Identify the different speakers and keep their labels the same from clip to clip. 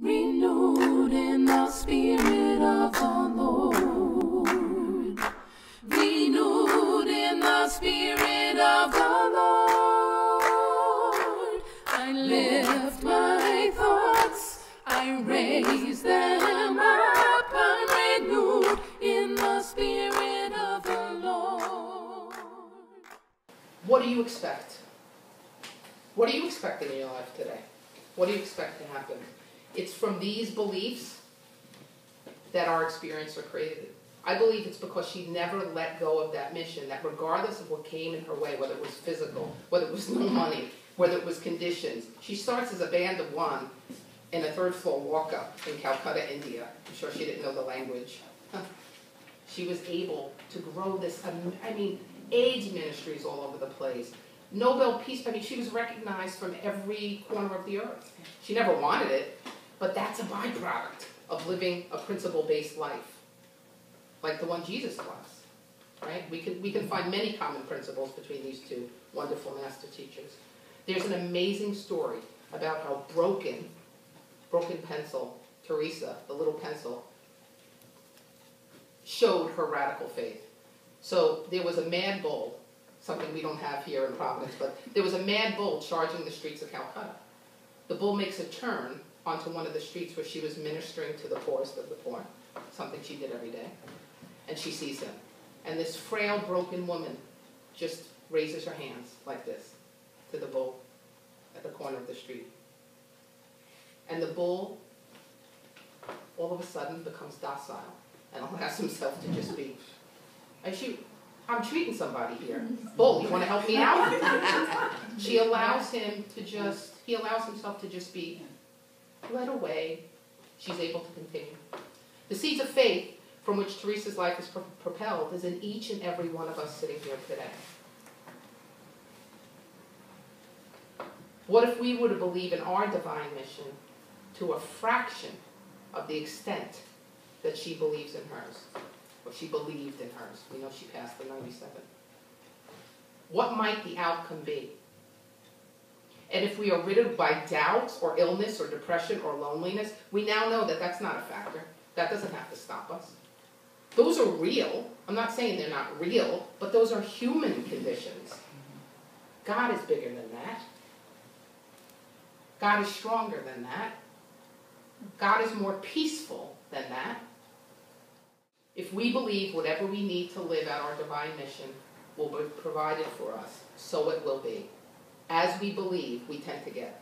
Speaker 1: Renewed in the Spirit of the Lord. Renewed in the Spirit of the Lord. I lift my thoughts, I raise them up. I'm renewed in the Spirit of the Lord.
Speaker 2: What do you expect? What are you expecting in your life today? What do you expect to happen? It's from these beliefs that our experience are created. I believe it's because she never let go of that mission, that regardless of what came in her way, whether it was physical, whether it was no money, whether it was conditions. She starts as a band of one in a third-floor walk-up in Calcutta, India. I'm sure she didn't know the language. She was able to grow this, AIDS ministries all over the place. Nobel Peace, she was recognized from every corner of the earth. She never wanted it, but that's a byproduct of living a principle-based life, like the one Jesus was, right? We can find many common principles between these two wonderful master teachers. There's an amazing story about how broken pencil, Teresa, the little pencil, showed her radical faith. So there was a mad bull, something we don't have here in Providence, but there was a mad bull charging the streets of Calcutta. The bull makes a turn onto one of the streets where she was ministering to the poorest of the poor, something she did every day, and she sees him. And this frail, broken woman just raises her hands like this to the bull at the corner of the street. And the bull, all of a sudden, becomes docile and allows himself to just be, I'm treating somebody here. Bull, you want to help me out? He allows himself to just be led away. She's able to continue. The seeds of faith from which Teresa's life is propelled is in each and every one of us sitting here today. What if we were to believe in our divine mission to a fraction of the extent that she believes in hers? Or she believed in hers. We know she passed the 97. What might the outcome be? And if we are riddled by doubts or illness or depression or loneliness, we now know that that's not a factor. That doesn't have to stop us. Those are real. I'm not saying they're not real, but those are human conditions. God is bigger than that. God is stronger than that. God is more peaceful than that. If we believe whatever we need to live out our divine mission will be provided for us, so it will be. As we believe, we tend to get.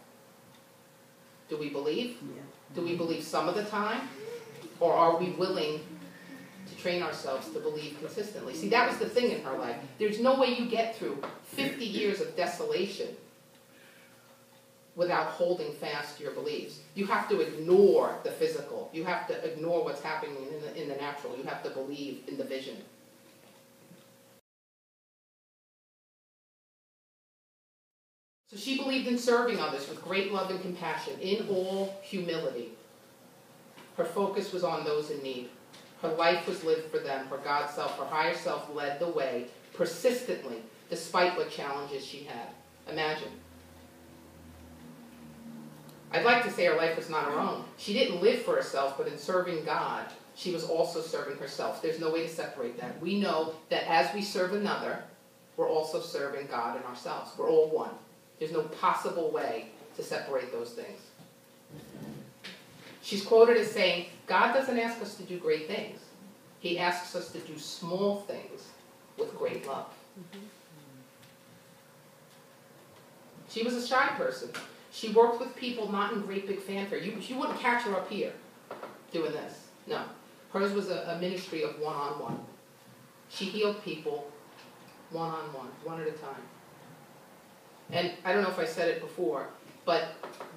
Speaker 2: Do we believe? Yeah. Do we believe some of the time? Or are we willing to train ourselves to believe consistently? See, that was the thing in her life. There's no way you get through 50 years of desolation without holding fast to your beliefs. You have to ignore the physical. You have to ignore what's happening in the natural. You have to believe in the vision. So she believed in serving others with great love and compassion, in all humility. Her focus was on those in need. Her life was lived for them. Her God self, her higher self led the way persistently, despite what challenges she had. Imagine. I'd like to say her life was not her own. She didn't live for herself, but in serving God, she was also serving herself. There's no way to separate that. We know that as we serve another, we're also serving God and ourselves. We're all one. There's no possible way to separate those things. She's quoted as saying, God doesn't ask us to do great things. He asks us to do small things with great love. She was a shy person. She worked with people not in great big fanfare. You wouldn't catch her up here doing this. No. Hers was a ministry of one-on-one. She healed people one-on-one, one at a time. And I don't know if I said it before, but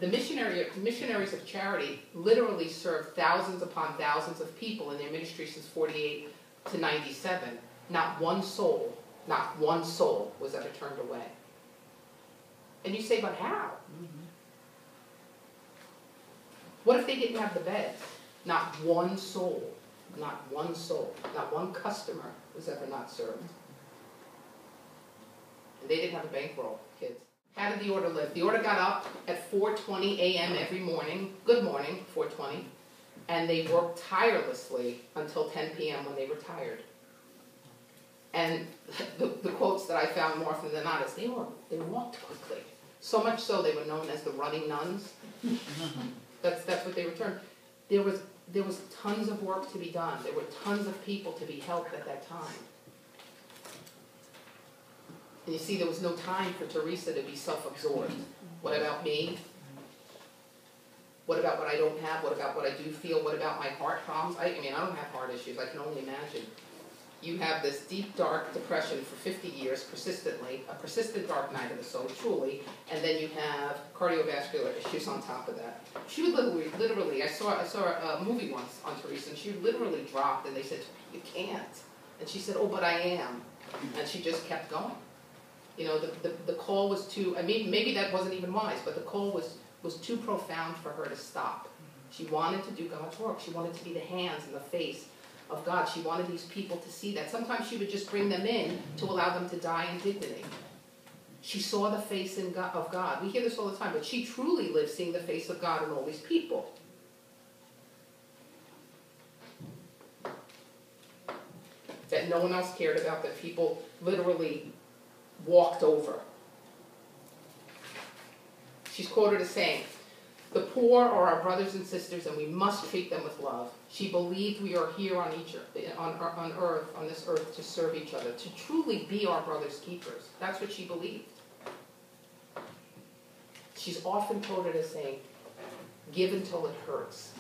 Speaker 2: the missionaries of charity literally served thousands upon thousands of people in their ministry since 48 to 97. Not one soul was ever turned away. And you say, but how? What if they didn't have the beds? Not one soul, not one customer was ever not served. And they didn't have a bankroll, kids. How did the order live? The order got up at 4:20 a.m. every morning. Good morning, 4:20. And they worked tirelessly until 10 p.m. when they retired. And the quotes that I found more often than not is they walked quickly. So much so they were known as the running nuns. That's what they returned. There was tons of work to be done. There were tons of people to be helped at that time. And you see, there was no time for Teresa to be self-absorbed. What about me? What about what I don't have? What about what I do feel? What about my heart problems? I mean, I don't have heart issues. I can only imagine. You have this deep, dark depression for 50 years, persistently, a persistent dark night of the soul, truly, and then you have cardiovascular issues on top of that. She would literally, I saw a movie once on Teresa, and she literally dropped, and they said, "You can't." And she said, "Oh, but I am." And she just kept going. You know, the call was too, I mean, maybe that wasn't even wise, but the call was too profound for her to stop. She wanted to do God's work. She wanted to be the hands and the face of God. She wanted these people to see that. Sometimes she would just bring them in to allow them to die in dignity. She saw the face of God. We hear this all the time, but she truly lived seeing the face of God in all these people. That no one else cared about, that people literally walked over. She's quoted as saying, "The poor are our brothers and sisters, and we must treat them with love." She believed we are here on this earth, to serve each other, to truly be our brother's keepers. That's what she believed. She's often quoted as saying, "Give until it hurts."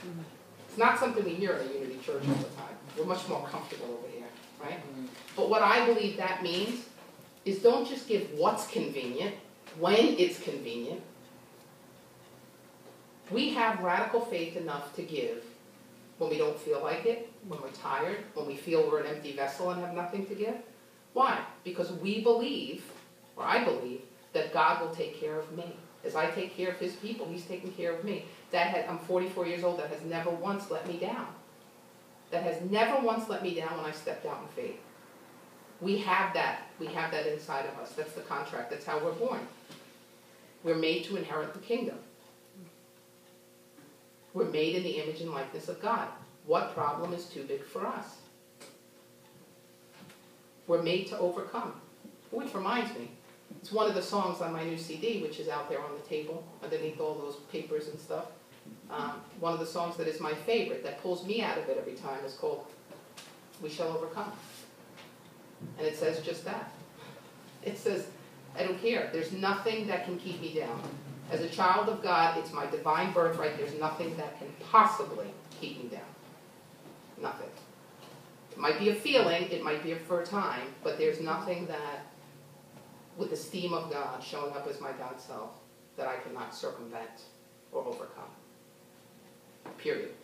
Speaker 2: It's not something we hear in a Unity Church all the time. We're much more comfortable over here, right? But what I believe that means is don't just give what's convenient, when it's convenient. We have radical faith enough to give when we don't feel like it, when we're tired, when we feel we're an empty vessel and have nothing to give. Why? Because we believe, or I believe, that God will take care of me. As I take care of his people, he's taking care of me. I'm 44 years old. That has never once let me down. That has never once let me down when I stepped out in faith. We have that. We have that inside of us. That's the contract. That's how we're born. We're made to inherit the kingdom. We're made in the image and likeness of God. What problem is too big for us? We're made to overcome. Which reminds me, it's one of the songs on my new CD, which is out there on the table, underneath all those papers and stuff. One of the songs that is my favorite, that pulls me out of it every time, is called "We Shall Overcome." And it says just that. It says, I don't care. There's nothing that can keep me down. As a child of God, it's my divine birthright. There's nothing that can possibly keep me down. Nothing. It might be a feeling, it might be for a time, but there's nothing that, with the steam of God showing up as my God self, that I cannot circumvent or overcome. Period.